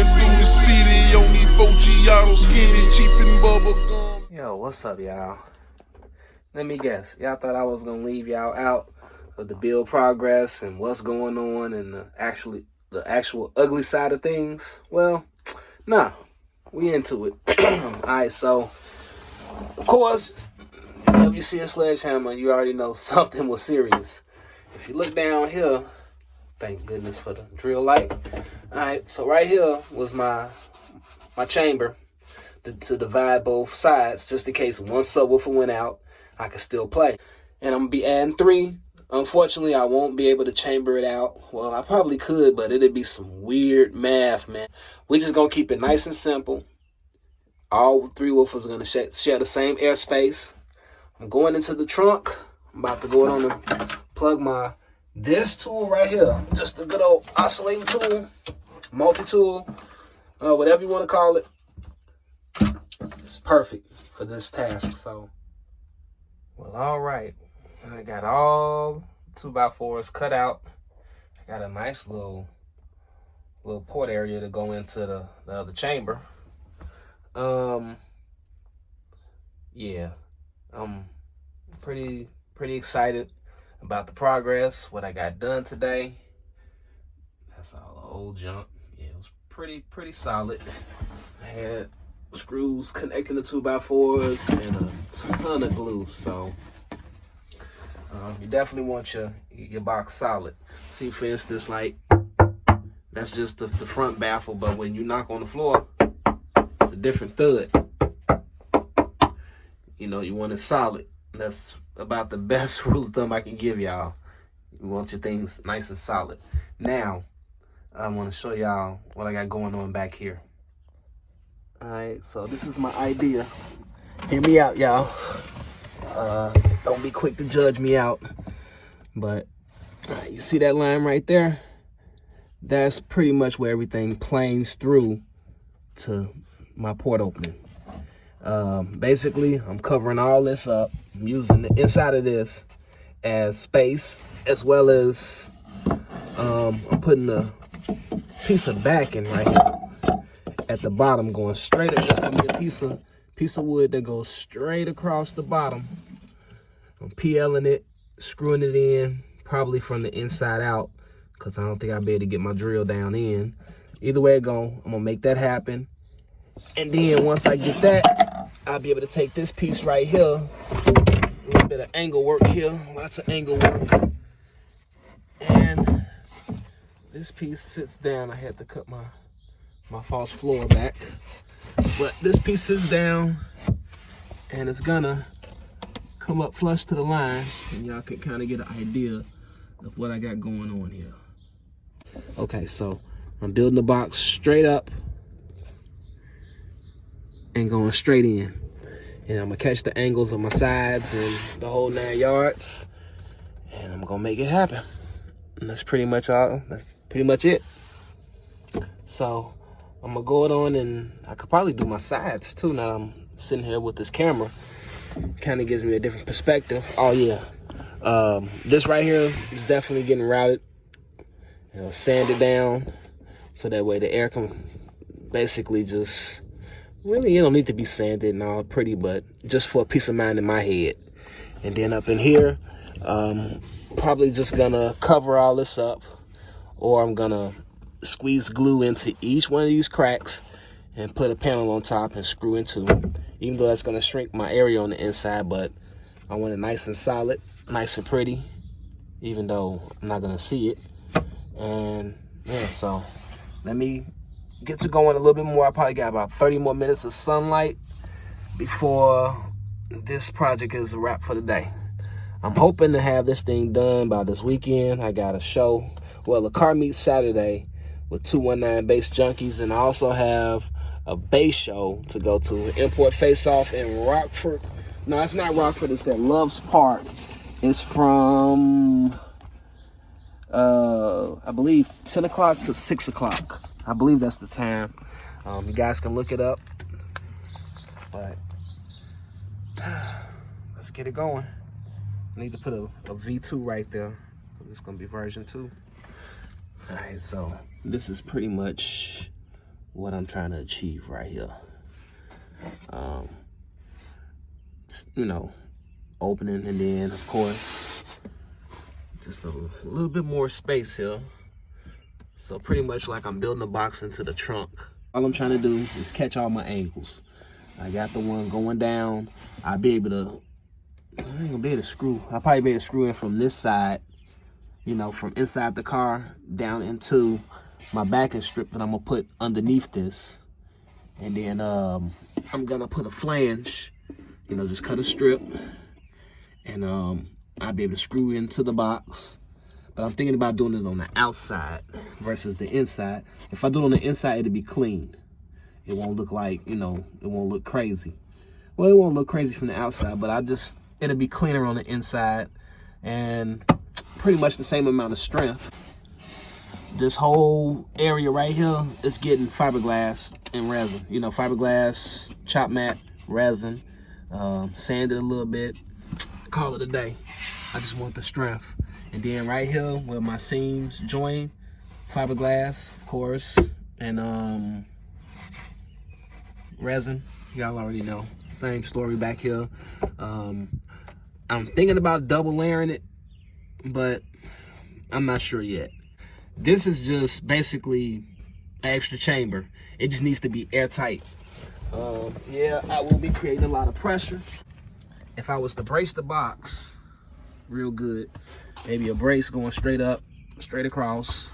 Driving through the city, only 4G autos, skinny, cheap and bubble gum. Yo, what's up, y'all? Let me guess. Y'all thought I was gonna leave y'all out of the build progress and what's going on and the actual ugly side of things? Well, nah. We into it. Alright, so of course, whenever you see a sledgehammer, you already know something was serious. If you look down here, thank goodness for the drill light. Alright, so right here was my chamber to divide both sides, just in case one subwoofer went out, I could still play. And I'm gonna be adding 3. Unfortunately, I won't be able to chamber it out. Well, I probably could, but it'd be some weird math, man. We just gonna keep it nice and simple. All 3 woofers are gonna share the same airspace. I'm going into the trunk. I'm about to go on and plug this tool right here. Just a good old oscillating tool, multi-tool, whatever you want to call it. It's perfect for this task. So, well, all right. I got all 2x4s cut out. I got a nice little port area to go into the other chamber. Yeah, I'm pretty excited about the progress, what I got done today. That's all the old junk. Yeah, it was pretty solid. I had screws connecting the 2x4s and a ton of glue, so you definitely want your box solid. See, for instance, like, that's just the front baffle, but when you knock on the floor, it's a different thud. You know, you want it solid. That's about the best rule of thumb I can give y'all. You want your things nice and solid. Now, I want to show y'all what I got going on back here. Alright, so this is my idea. Hear me out, y'all. Don't be quick to judge me out. But you see that line right there? That's pretty much where everything planes through to my port opening. Basically, I'm covering all this up. I'm using the inside of this as space, as well as I'm putting a piece of backing right here at the bottom, going straight. It's gonna be a piece of wood that goes straight across the bottom. I'm PLing it, screwing it in, probably from the inside out, because I don't think I'll be able to get my drill down in. Either way it go, I'm gonna make that happen. And then once I get that, I'll be able to take this piece right here, a little bit of angle work here, lots of angle work. And this piece sits down. I had to cut my false floor back. But this piece sits down and it's gonna come up flush to the line, and y'all can kind of get an idea of what I got going on here. Okay, so I'm building the box straight up and going straight in. And I'm gonna catch the angles on my sides and the whole 9 yards. And I'm gonna make it happen. And that's pretty much all. That's pretty much it. So I'm gonna go on, and I could probably do my sides too now I'm sitting here with this camera. Kind of gives me a different perspective. Oh yeah. This right here is definitely getting routed. You know, sanded down so that way the air can basically just, really, you don't need to be sanded and all pretty, but just for a peace of mind in my head. And then up in here, probably just gonna cover all this up, or I'm gonna squeeze glue into each one of these cracks and put a panel on top and screw into, even though that's gonna shrink my area on the inside, but I want it nice and solid, nice and pretty, even though I'm not gonna see it. And yeah, so let me get to going a little bit more. I probably got about 30 more minutes of sunlight before this project is a wrap for the day. I'm hoping to have this thing done by this weekend. I got a show, well, a car meet Saturday with 219 Bass Junkies, and I also have a bass show to go to, Import Face Off in Rockford. No, it's not Rockford, it's at Loves Park. It's from I believe 10 o'clock to 6 o'clock. I believe that's the time. You guys can look it up. But let's get it going. I need to put a V2 right there. It's gonna be version 2. All right, so this is pretty much what I'm trying to achieve right here. You know, opening, and then of course just a little bit more space here. So pretty much like I'm building a box into the trunk. All I'm trying to do is catch all my angles. I got the one going down. I ain't gonna be able to screw. I'll probably be able to screw in from this side, you know, from inside the car down into my backing strip that I'm gonna put underneath this. And then I'm gonna put a flange, you know, just cut a strip, and I'll be able to screw into the box. But I'm thinking about doing it on the outside versus the inside. If I do it on the inside, it'll be clean. It won't look like, you know, it won't look crazy. Well, it won't look crazy from the outside, but it'll be cleaner on the inside, and pretty much the same amount of strength. This whole area right here is getting fiberglass and resin. You know, fiberglass, chop mat, resin, sand it a little bit, call it a day. I just want the strength. And then right here where my seams join, fiberglass, of course, and resin. Y'all already know. Same story back here. I'm thinking about double layering it, but I'm not sure yet. This is just basically an extra chamber. It just needs to be airtight. Yeah, I will be creating a lot of pressure. If I was to brace the box real good, maybe a brace going straight up, straight across,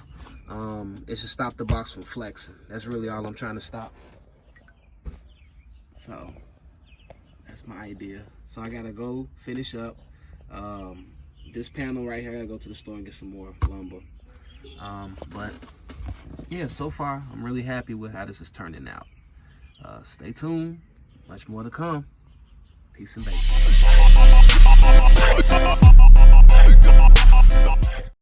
it should stop the box from flexing. That's really all I'm trying to stop. So that's my idea. So I gotta go finish up this panel right here. I gotta go to the store and get some more lumber. But yeah, so far I'm really happy with how this is turning out. Stay tuned, much more to come. Peace and baby.